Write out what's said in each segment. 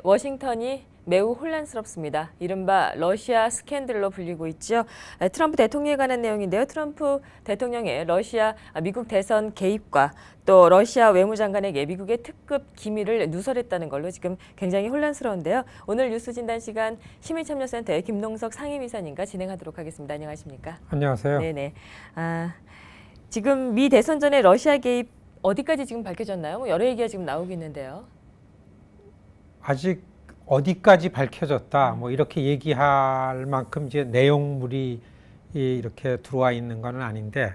워싱턴이 매우 혼란스럽습니다. 이른바 러시아 스캔들로 불리고 있죠. 트럼프 대통령에 관한 내용인데요. 트럼프 대통령의 미국 대선 개입과 또 러시아 외무장관에게 미국의 특급 기밀을 누설했다는 걸로 지금 굉장히 혼란스러운데요. 오늘 뉴스 진단 시간 시민참여센터의 김동석 상임이사님과 진행하도록 하겠습니다. 안녕하십니까? 안녕하세요. 네네. 지금 미 대선 전에 러시아 개입 어디까지 지금 밝혀졌나요? 여러 얘기가 지금 나오고 있는데요. 아직 어디까지 밝혀졌다 뭐 이렇게 얘기할 만큼 이제 내용물이 이렇게 들어와 있는 건 아닌데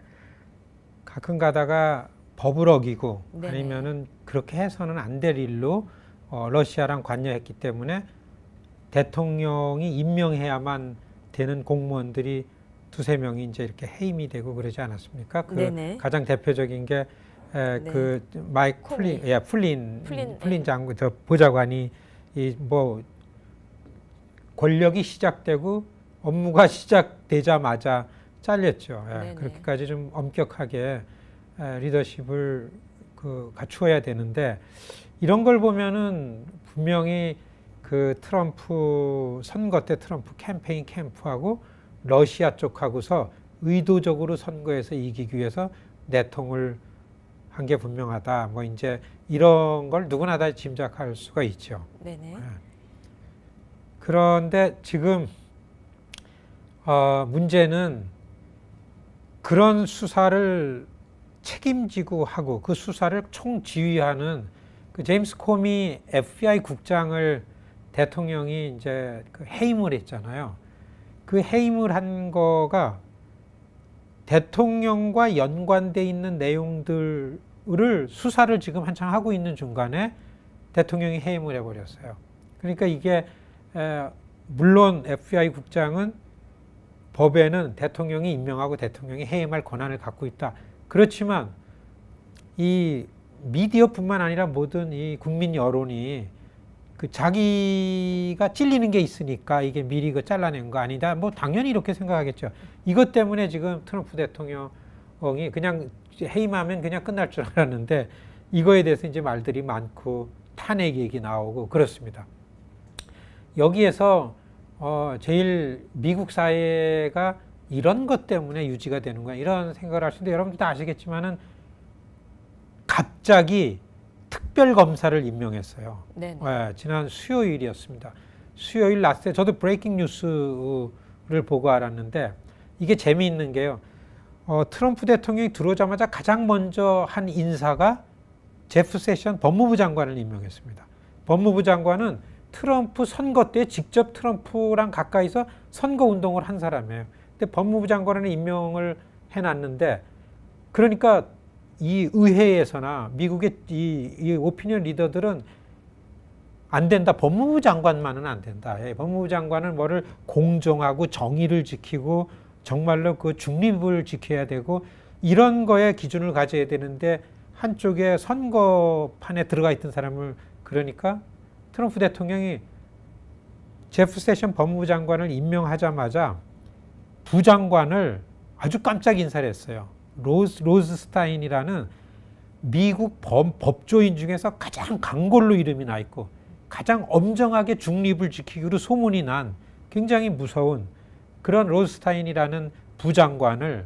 가끔 가다가 법을 어기고 네네. 아니면은 그렇게 해서는 안 될 일로 러시아랑 관여했기 때문에 대통령이 임명해야만 되는 공무원들이 두세 명이 이제 이렇게 해임이 되고 그러지 않았습니까? 그 네네. 가장 대표적인 게 그 마이크 플린 장관, 저 보좌관이 뭐 권력이 시작되고 업무가 시작되자마자 잘렸죠. 그렇게까지 좀 엄격하게 리더십을 갖추어야 되는데 이런 걸 보면은 분명히 그 트럼프 선거 때 트럼프 캠페인 캠프하고 러시아 쪽하고서 의도적으로 선거에서 이기기 위해서 내통을 한 게 분명하다. 뭐 이제 이런 걸 누구나 다 짐작할 수가 있죠. 네네. 그런데 지금 문제는 그런 수사를 책임지고 하고 그 수사를 총지휘하는 그 제임스 코미 FBI 국장을 대통령이 이제 해임을 했잖아요. 그 해임을 한 거가 대통령과 연관돼 있는 내용들을 수사를 지금 한창 하고 있는 중간에 대통령이 해임을 해버렸어요. 그러니까 이게 물론 FBI 국장은 법에는 대통령이 임명하고 대통령이 해임할 권한을 갖고 있다. 그렇지만 이 미디어뿐만 아니라 모든 이 국민 여론이 그 자기가 찔리는 게 있으니까 이게 미리 잘라낸 거 아니다. 뭐 당연히 이렇게 생각하겠죠. 이것 때문에 지금 트럼프 대통령이 그냥 해임하면 그냥 끝날 줄 알았는데 이거에 대해서 이제 말들이 많고 탄핵 얘기 나오고 그렇습니다. 여기에서 제일 미국 사회가 이런 것 때문에 유지가 되는 거야. 이런 생각을 하시는데 여러분들 다 아시겠지만은 갑자기 특별검사를 임명했어요. 지난 수요일이었습니다. 수요일 낮에 저도 브레이킹 뉴스를 보고 알았는데 이게 재미있는 게요. 트럼프 대통령이 들어오자마자 가장 먼저 한 인사가 제프 세션 법무부 장관을 임명했습니다. 법무부 장관은 트럼프 선거 때 직접 트럼프랑 가까이서 선거 운동을 한 사람이에요. 근데 법무부 장관을 임명을 해놨는데 그러니까 이 의회에서나 미국의 이 오피니언 리더들은 안 된다. 법무부 장관만은 안 된다. 법무부 장관은 뭐를 공정하고 정의를 지키고 정말로 그 중립을 지켜야 되고 이런 거에 기준을 가져야 되는데 한쪽에 선거판에 들어가 있던 사람을 그러니까 트럼프 대통령이 제프 세션 법무부 장관을 임명하자마자 부장관을 아주 깜짝 인사를 했어요. 로즈 스타인이라는 미국 법조인 중에서 가장 강골로 이름이 나 있고 가장 엄정하게 중립을 지키기로 소문이 난 굉장히 무서운 그런 로즈 스타인이라는 부장관을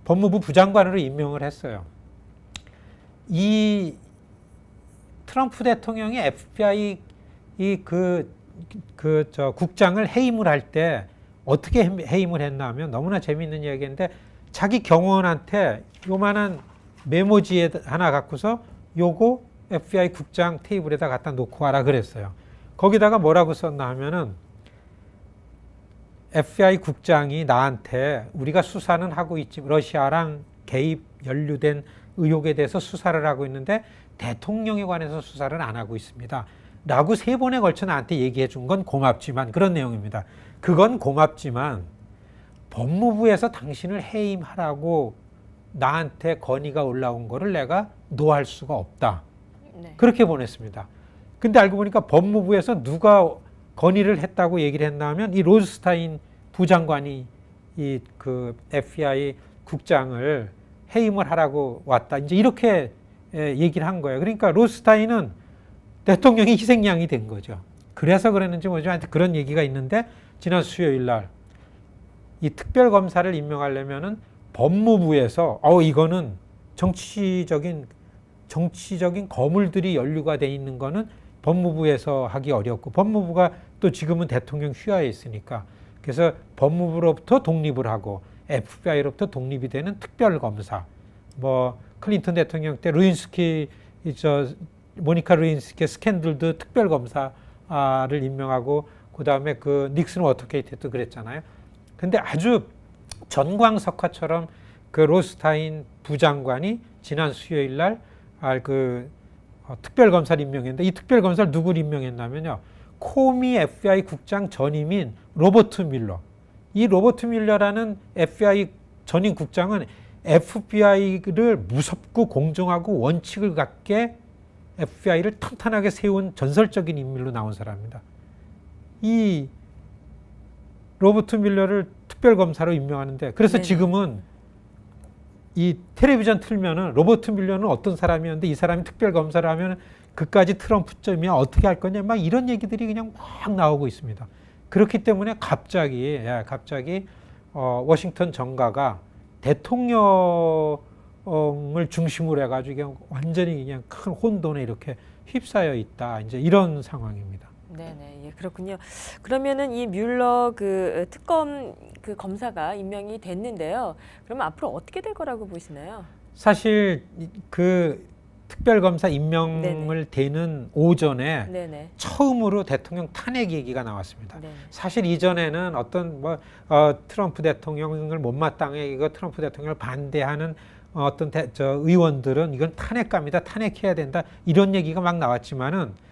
법무부 부장관으로 임명을 했어요. 이 트럼프 대통령이 FBI 국장을 해임을 할 때 어떻게 해임을 했나 하면 너무나 재미있는 이야기인데 자기 경호원한테 요만한 메모지에 하나 갖고서 요거 FBI 국장 테이블에다 갖다 놓고 와라 그랬어요. 거기다가 뭐라고 썼나 하면은 FBI 국장이 나한테 우리가 수사는 하고 있지 러시아랑 개입 연루된 의혹에 대해서 수사를 하고 있는데 대통령에 관해서 수사를 안 하고 있습니다. 라고 3번에 걸쳐 나한테 얘기해 준 건 고맙지만 그런 내용입니다. 그건 고맙지만 법무부에서 당신을 해임하라고 나한테 건의가 올라온 거를 내가 노할 수가 없다. 그렇게 보냈습니다. 근데 알고 보니까 법무부에서 누가 건의를 했다고 얘기를 했나 하면 이 로즈스타인 부장관이 그 FBI 국장을 해임을 하라고 왔다. 이제 이렇게 얘기를 한 거예요. 그러니까 로즈스타인은 대통령이 희생양이 된 거죠. 그래서 그랬는지 뭐지 하여튼 그런 얘기가 있는데 지난 수요일 날 이 특별검사를 임명하려면은 법무부에서 이거는 정치적인 거물들이 연루가 돼 있는 거는 법무부에서 하기 어렵고 법무부가 또 지금은 대통령 휘하에 있으니까 그래서 법무부로부터 독립을 하고 FBI로부터 독립이 되는 특별검사 뭐 클린턴 대통령 때 모니카 루인스키 스캔들도 특별검사를 임명하고 그다음에 그 닉슨 워터게이트도 그랬잖아요. 근데 아주 전광석화처럼 그 로스타인 부장관이 지난 수요일 날 특별검사를 임명했는데 이 특별검사를 누구를 임명했냐면요. 코미 FBI 국장 전임인 로버트 밀러. 이 로버트 밀러라는 FBI 전임 국장은 FBI를 무섭고 공정하고 원칙을 갖게 FBI를 탄탄하게 세운 전설적인 인물로 나온 사람입니다. 이 로버트 밀러를 특별검사로 임명하는데 그래서 지금은 이 텔레비전 틀면은 로버트 밀러는 어떤 사람이었는데 이 사람이 특별검사를 하면 그까지 트럼프점이야 어떻게 할 거냐 막 이런 얘기들이 그냥 막 나오고 있습니다. 그렇기 때문에 갑자기 워싱턴 정가가 대통령을 중심으로 해가지고 그냥 완전히 그냥 큰 혼돈에 이렇게 휩싸여 있다. 이제 이런 상황입니다. 네네, 예, 그렇군요. 그러면은 이 뮬러 그 특검 그 검사가 임명이 됐는데요. 그러면 앞으로 어떻게 될 거라고 보시나요? 사실 그 특별검사 임명을 되는 오전에 처음으로 대통령 탄핵 얘기가 나왔습니다. 사실 이전에는 어떤 트럼프 대통령을 못마땅해 이거 트럼프 대통령을 반대하는 어떤 의원들은 이건 탄핵감이다, 탄핵해야 된다 이런 얘기가 막 나왔지만은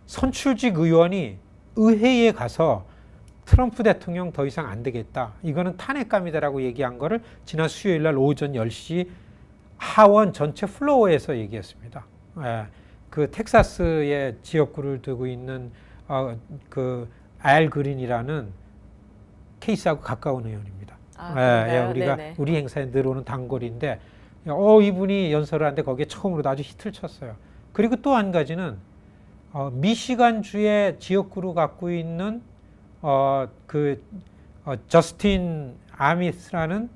선출직 의원이 의회에 가서 트럼프 대통령 더 이상 안 되겠다. 이거는 탄핵감이다라고 얘기한 거를 지난 수요일 날 오전 10시 하원 전체 플로어에서 얘기했습니다. 그 텍사스의 지역구를 두고 있는 알 그린이라는 케이스하고 가까운 의원입니다. 우리 행사에 늘 오는 단골인데 이분이 연설을 하는데 거기에 처음으로 아주 히트를 쳤어요. 그리고 또 한 가지는 미시간주의 지역구로 갖고 있는 저스틴 아미스라는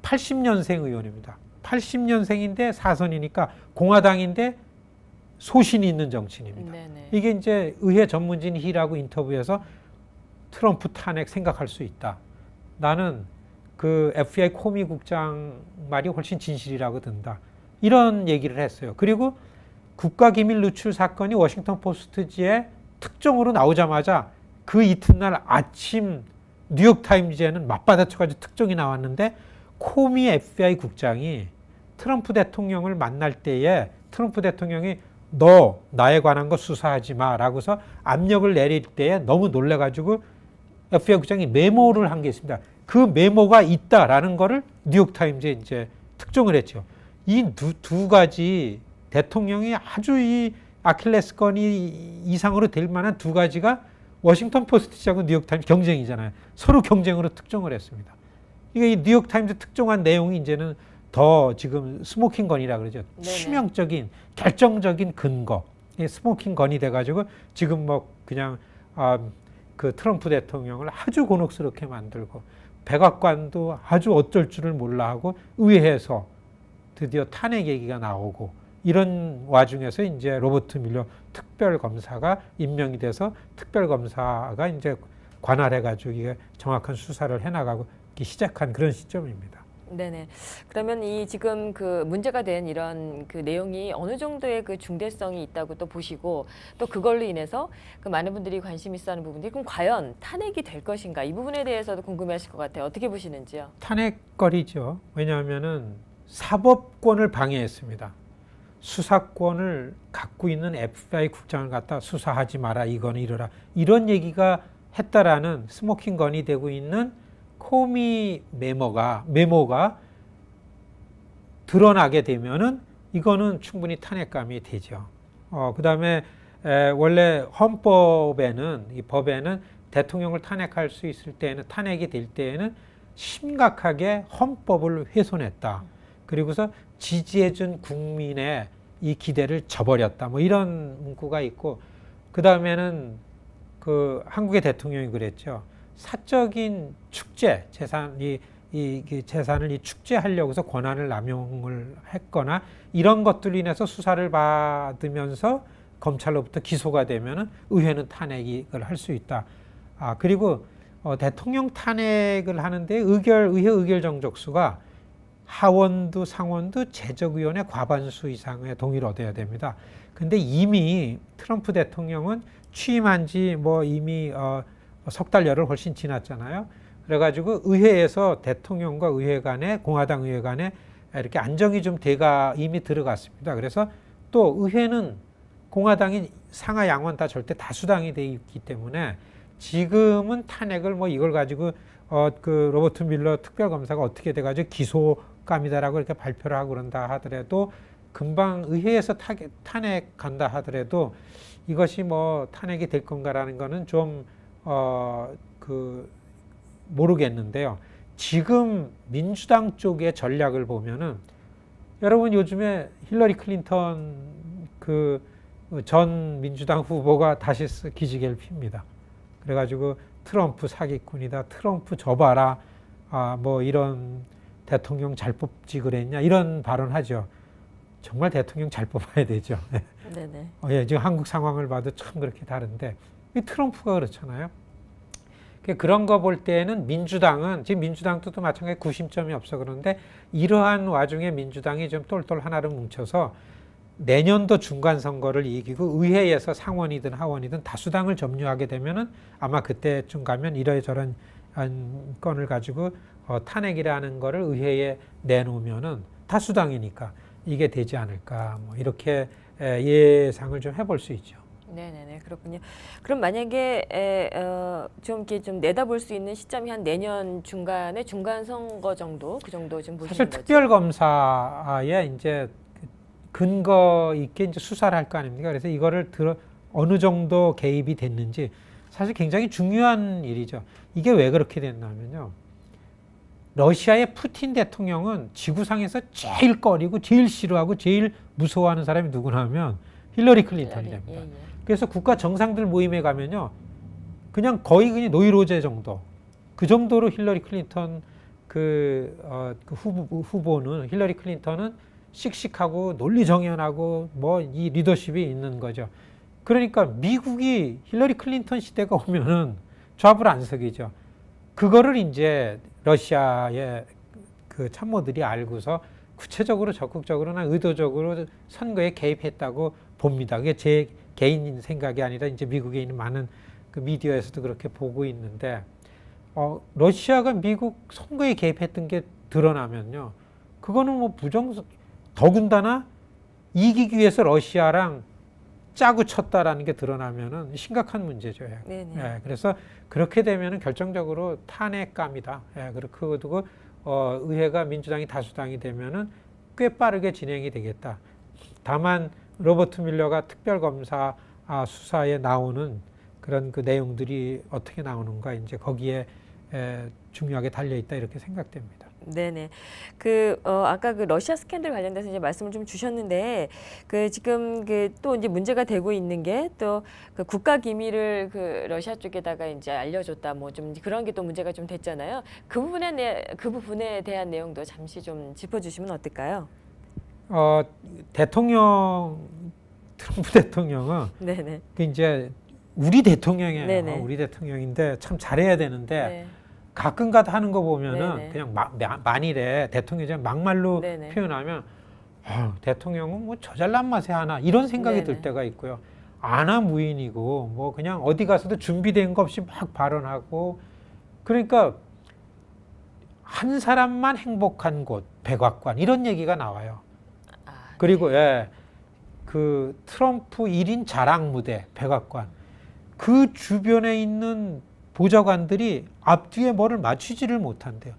80년생 의원입니다. 80년생인데 사선이니까 공화당인데 소신이 있는 정치인입니다. 이게 이제 의회 전문진 힐하고 인터뷰에서 트럼프 탄핵 생각할 수 있다. 나는 그 FBI 코미 국장 말이 훨씬 진실이라고 든다. 이런 얘기를 했어요. 그리고 국가기밀 누출 사건이 워싱턴 포스트지에 특종으로 나오자마자 그 이튿날 아침 뉴욕타임즈에는 맞받아쳐가지고 특종이 나왔는데 코미 FBI 국장이 트럼프 대통령을 만날 때에 트럼프 대통령이 너 나에 관한 거 수사하지 마라고서 압력을 내릴 때에 너무 놀래가지고 FBI 국장이 메모를 한 게 있습니다. 그 메모가 있다라는 거를 뉴욕타임즈에 이제 특종을 했죠. 이 두 가지 대통령이 아주 이 아킬레스건이 이상으로 될 만한 두 가지가 워싱턴 포스트지하고 뉴욕타임즈 경쟁이잖아요. 서로 경쟁으로 특종을 했습니다. 이게 이 뉴욕타임즈 특종한 내용이 이제는 더 지금 스모킹 건이라 그러죠. 치명적인 결정적인 근거. 스모킹 건이 돼가지고 지금 그냥 그 트럼프 대통령을 아주 곤혹스럽게 만들고 백악관도 아주 어쩔 줄을 몰라 하고 의회에서 드디어 탄핵 얘기가 나오고 이런 와중에서 이제 로버트 밀러 특별검사가 임명이 돼서 특별검사가 이제 관할해가지고 이게 정확한 수사를 해나가고 시작한 그런 시점입니다. 네네. 그러면 이 지금 그 문제가 된 이런 그 내용이 어느 정도의 그 중대성이 있다고 또 보시고 또 그걸로 인해서 그 많은 분들이 관심 있어하는 부분들이 그럼 과연 탄핵이 될 것인가 이 부분에 대해서도 궁금해하실 것 같아요. 어떻게 보시는지요? 탄핵거리죠. 왜냐하면은 사법권을 방해했습니다. 수사권을 갖고 있는 FBI 국장을 갖다 수사하지 마라, 이거는 이러라. 이런 얘기가 했다라는 스모킹 건이 되고 있는 코미 메모가 드러나게 되면은 이거는 충분히 탄핵감이 되죠. 그 다음에 원래 헌법에는, 이 법에는 대통령을 탄핵할 수 있을 때에는, 탄핵이 될 때에는 심각하게 헌법을 훼손했다. 그리고서 지지해준 국민의 이 기대를 저버렸다. 뭐 이런 문구가 있고, 그 그 다음에는 그 한국의 대통령이 그랬죠. 사적인 축제, 이 재산을 이 축제하려고서 권한을 남용을 했거나 이런 것들로 인해서 수사를 받으면서 검찰로부터 기소가 되면은 의회는 탄핵을 할 수 있다. 그리고 대통령 탄핵을 하는데 의회 의결 정족수가 하원도 상원도 제적위원회 과반수 이상의 동의를 얻어야 됩니다. 근데 이미 트럼프 대통령은 취임한 지 뭐 이미 석 달 열흘 훨씬 지났잖아요. 그래가지고 의회에서 대통령과 의회 간에 공화당 의회 간에 이렇게 안정이 좀 돼가 이미 들어갔습니다. 그래서 또 의회는 공화당이 상하 양원 다 절대 다수당이 돼 있기 때문에 지금은 탄핵을 뭐 이걸 가지고 그 로버트 밀러 특별검사가 어떻게 돼가지고 기소감이다라고 이렇게 발표를 하고 그런다 하더라도 금방 의회에서 탄핵한다 하더라도 이것이 뭐 탄핵이 될 건가라는 거는 좀 모르겠는데요. 지금 민주당 쪽의 전략을 보면은 여러분 요즘에 힐러리 클린턴 그 전 민주당 후보가 다시 기지개를 핍니다. 그래가지고 트럼프 사기꾼이다, 트럼프 져봐라, 뭐 이런 대통령 잘 뽑지 그랬냐 이런 발언하죠. 정말 대통령 잘 뽑아야 되죠. 네네. 지금 한국 상황을 봐도 참 그렇게 다른데 트럼프가 그렇잖아요. 그런 거 볼 때는 민주당은 지금 민주당도 또 마찬가지 구심점이 없어 그런데 이러한 와중에 민주당이 좀 똘똘 하나로 뭉쳐서 내년도 중간 선거를 이기고 의회에서 상원이든 하원이든 다수당을 점유하게 되면은 아마 그때쯤 가면 이러저런 건을 가지고 탄핵이라는 거를 의회에 내놓으면은 다수당이니까 이게 되지 않을까 뭐 이렇게 예상을 좀 해볼 수 있죠. 네네네, 그렇군요. 그럼 만약에 좀 이렇게 좀 내다볼 수 있는 시점이 한 내년 중간에 중간 선거 정도 그 정도 좀 보시는 사실 거죠? 특별검사에 이제 근거 있게 이제 수사를 할 거 아닙니까? 그래서 이거를 어느 정도 개입이 됐는지 사실 굉장히 중요한 일이죠. 이게 왜 그렇게 됐냐면요. 러시아의 푸틴 대통령은 지구상에서 제일 꺼리고 제일 싫어하고 제일 무서워하는 사람이 누구나 하면 힐러리 클린턴이 됩니다. 그래서 국가 정상들 모임에 가면요. 그냥 거의 그냥 노이로제 정도. 그 정도로 힐러리 클린턴 후보는 힐러리 클린턴은 씩씩하고 논리정연하고 뭐 이 리더십이 있는 거죠. 그러니까 미국이 힐러리 클린턴 시대가 오면은 좌불 안석이죠. 그거를 이제 러시아의 그 참모들이 알고서 구체적으로 적극적으로나 의도적으로 선거에 개입했다고 봅니다. 그게 제 개인 생각이 아니라 이제 미국에 있는 많은 그 미디어에서도 그렇게 보고 있는데 러시아가 미국 선거에 개입했던 게 드러나면요. 그거는 뭐 더군다나 이기기 위해서 러시아랑 짜고 쳤다라는 게 드러나면은 심각한 문제죠. 예, 그래서 그렇게 되면은 결정적으로 탄핵감이다. 예, 그리고 의회가 민주당이 다수당이 되면은 꽤 빠르게 진행이 되겠다. 다만 로버트 밀러가 특별검사 수사에 나오는 그런 그 내용들이 어떻게 나오는가 이제 거기에 중요하게 달려 있다 이렇게 생각됩니다. 네네. 아까 그 러시아 스캔들 관련돼서 이제 말씀을 좀 주셨는데, 지금 또 이제 문제가 되고 있는 게 또 그 국가 기밀을 그 러시아 쪽에다가 이제 알려줬다, 뭐 좀 그런 게 또 문제가 좀 됐잖아요. 그 부분에 대한 내용도 잠시 좀 짚어주시면 어떨까요? 트럼프 대통령은 네네. 이제 우리 대통령이에요. 네네. 우리 대통령인데 참 잘해야 되는데. 네. 가끔가다 하는 거 보면은 네네. 그냥 만일에 대통령이 막말로 네네. 표현하면 대통령은 뭐 저 잘난 맛에 하나 이런 생각이 네네. 들 때가 있고요. 아나무인이고 뭐 그냥 어디 가서도 준비된 거 없이 막 발언하고 그러니까 한 사람만 행복한 곳 백악관 이런 얘기가 나와요. 그리고 그 트럼프 1인 자랑 무대 백악관 그 주변에 있는 보좌관들이 앞뒤에 뭐를 맞추지를 못한대요.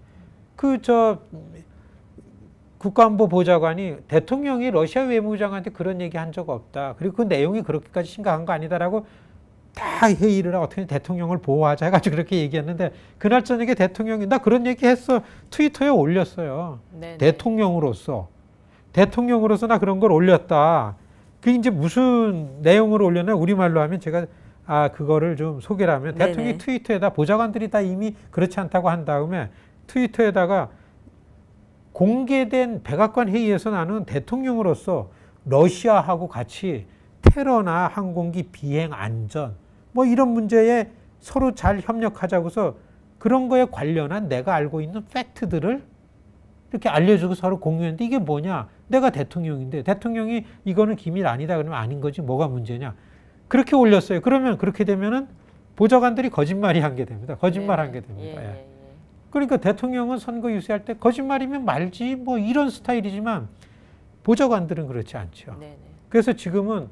국가안보 보좌관이 대통령이 러시아 외무장한테 그런 얘기 한 적 없다. 그리고 그 내용이 그렇게까지 심각한 거 아니다라고 다 회의를 하고 어떻게 대통령을 보호하자 해가지고 그렇게 얘기했는데 그날 저녁에 대통령이 나 그런 얘기 했어. 트위터에 올렸어요. 대통령으로서 나 그런 걸 올렸다. 그게 이제 무슨 내용을 올려나 우리말로 하면 제가 그거를 좀 소개를 하면 네네. 대통령이 트위터에다 보좌관들이 다 이미 그렇지 않다고 한 다음에 트위터에다가 공개된 백악관 회의에서 나는 대통령으로서 러시아하고 같이 테러나 항공기 비행 안전 뭐 이런 문제에 서로 잘 협력하자고서 그런 거에 관련한 내가 알고 있는 팩트들을 이렇게 알려주고 서로 공유했는데 이게 뭐냐? 내가 대통령인데 대통령이 이거는 기밀 아니다 그러면 아닌 거지 뭐가 문제냐? 그렇게 올렸어요. 그러면 그렇게 되면은 보좌관들이 거짓말이 한 게 됩니다. 거짓말 한 게 됩니다. 예. 그러니까 대통령은 선거 유세할 때 거짓말이면 말지 뭐 이런 스타일이지만 보좌관들은 그렇지 않죠. 네네. 그래서 지금은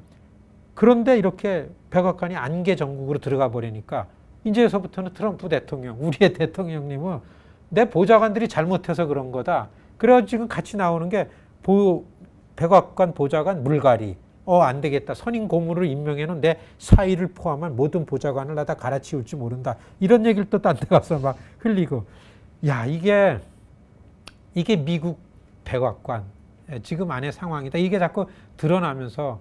그런데 이렇게 백악관이 안개 전국으로 들어가 버리니까 이제서부터는 트럼프 대통령, 우리의 대통령님은 내 보좌관들이 잘못해서 그런 거다. 그래서 지금 같이 나오는 게 백악관 보좌관 물갈이. 안 되겠다. 선임 고문으로 임명해놓은 내 사위를 포함한 모든 보좌관을 다 갈아치울지 모른다. 이런 얘기를 또 딴 데 가서 막 흘리고. 야, 이게 미국 백악관 지금 안의 상황이다. 이게 자꾸 드러나면서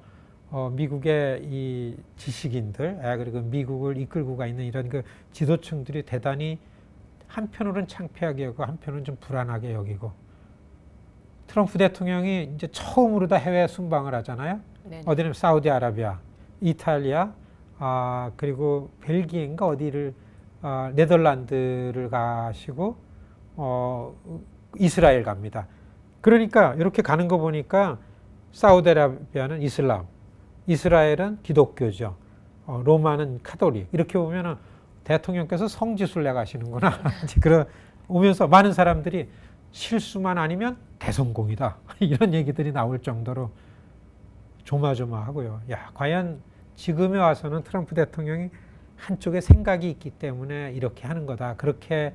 미국의 이 지식인들 그리고 미국을 이끌고 가 있는 이런 그 지도층들이 대단히 한편으로는 창피하게 여기고 한편으로는 좀 불안하게 여기고 트럼프 대통령이 이제 처음으로 다 해외 순방을 하잖아요. 네네. 어디는 사우디아라비아, 이탈리아, 그리고 벨기에인가 어디를 네덜란드를 가시고 이스라엘 갑니다. 그러니까 이렇게 가는 거 보니까 사우디아라비아는 이슬람, 이스라엘은 기독교죠. 로마는 카톨릭. 이렇게 보면은 대통령께서 성지순례 가시는구나. 그런 오면서 많은 사람들이 실수만 아니면 대성공이다. 이런 얘기들이 나올 정도로 조마조마하고요. 야, 과연 지금에 와서는 트럼프 대통령이 한쪽에 생각이 있기 때문에 이렇게 하는 거다. 그렇게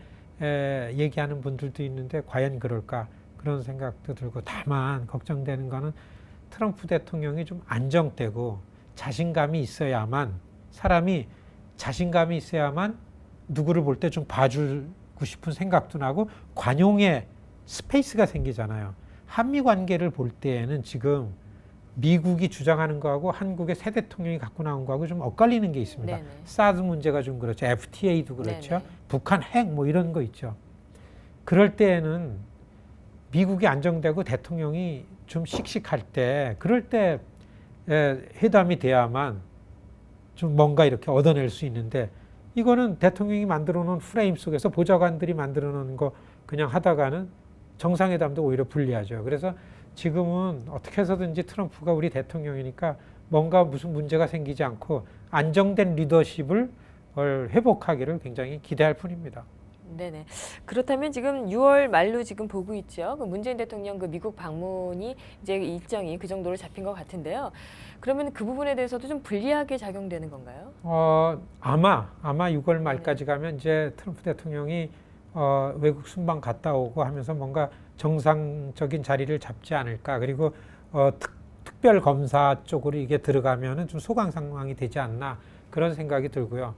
얘기하는 분들도 있는데 과연 그럴까? 그런 생각도 들고 다만 걱정되는 거는 트럼프 대통령이 좀 안정되고 자신감이 있어야만 사람이 자신감이 있어야만 누구를 볼 때 좀 봐주고 싶은 생각도 나고 관용의 스페이스가 생기잖아요. 한미 관계를 볼 때에는 지금 미국이 주장하는 거하고 한국의 새 대통령이 갖고 나온 거하고 좀 엇갈리는 게 있습니다. 네네. 사드 문제가 좀 그렇죠. FTA도 그렇죠. 네네. 북한 핵 뭐 이런 거 있죠. 그럴 때에는 미국이 안정되고 대통령이 좀 씩씩할 때 그럴 때 회담이 돼야만 좀 뭔가 이렇게 얻어낼 수 있는데 이거는 대통령이 만들어 놓은 프레임 속에서 보좌관들이 만들어 놓은 거 그냥 하다가는 정상회담도 오히려 불리하죠. 그래서 지금은 어떻게 해서든지 트럼프가 우리 대통령이니까 뭔가 무슨 문제가 생기지 않고 안정된 리더십을 회복하기를 굉장히 기대할 뿐입니다. 네네. 그렇다면 지금 6월 말로 지금 보고 있죠. 그 문재인 대통령 그 미국 방문이 이제 일정이 그 정도로 잡힌 것 같은데요. 그러면 그 부분에 대해서도 좀 불리하게 작용되는 건가요? 아마 6월 말까지 가면 이제 트럼프 대통령이 외국 순방 갔다 오고 하면서 뭔가 정상적인 자리를 잡지 않을까. 그리고 특별 검사 쪽으로 이게 들어가면은 좀 소강 상황이 되지 않나 그런 생각이 들고요.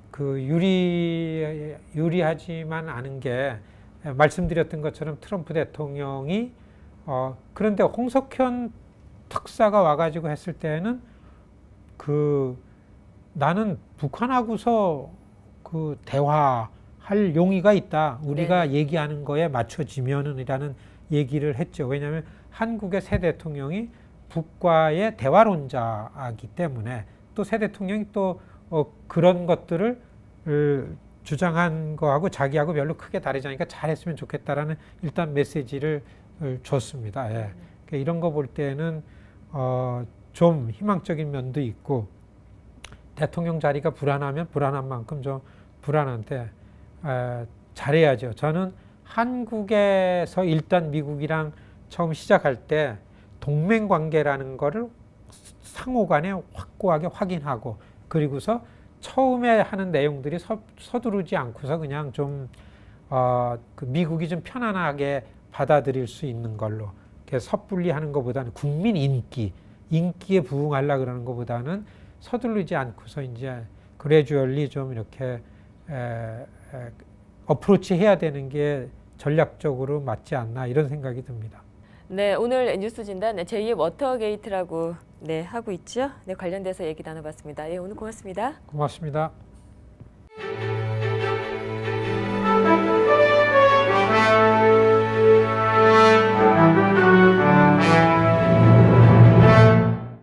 그 유리하지만 않은 게 말씀드렸던 것처럼 트럼프 대통령이 그런데 홍석현 특사가 와가지고 했을 때는 나는 북한하고서 그 대화할 용의가 있다. 우리가 네. 얘기하는 거에 맞춰지면은이라는 얘기를 했죠. 왜냐하면 한국의 새 대통령이 북과의 대화론자이기 때문에 또 새 대통령이 또 그런 것들을 주장한 거하고 자기하고 별로 크게 다르지 않으니까 잘했으면 좋겠다라는 일단 메시지를 줬습니다. 예. 그러니까 이런 거 볼 때는 좀 희망적인 면도 있고 대통령 자리가 불안하면 불안한 만큼 좀 불안한데 잘해야죠. 저는 한국에서 일단 미국이랑 처음 시작할 때 동맹 관계라는 거를 상호간에 확고하게 확인하고 그리고서 처음에 하는 내용들이 서두르지 않고서 그냥 좀 그 미국이 좀 편안하게 받아들일 수 있는 걸로 섣불리 하는 것보다는 국민 인기에 부응하려 그러는 것보다는 서두르지 않고서 이제 그래주얼리 좀 이렇게 어프로치 해야 되는 게 전략적으로 맞지 않나 이런 생각이 듭니다. 네, 오늘 뉴스 진단 제2의 워터게이트라고 하고 있죠. 네, 관련돼서 얘기 나눠봤습니다. 예, 오늘 고맙습니다. 고맙습니다.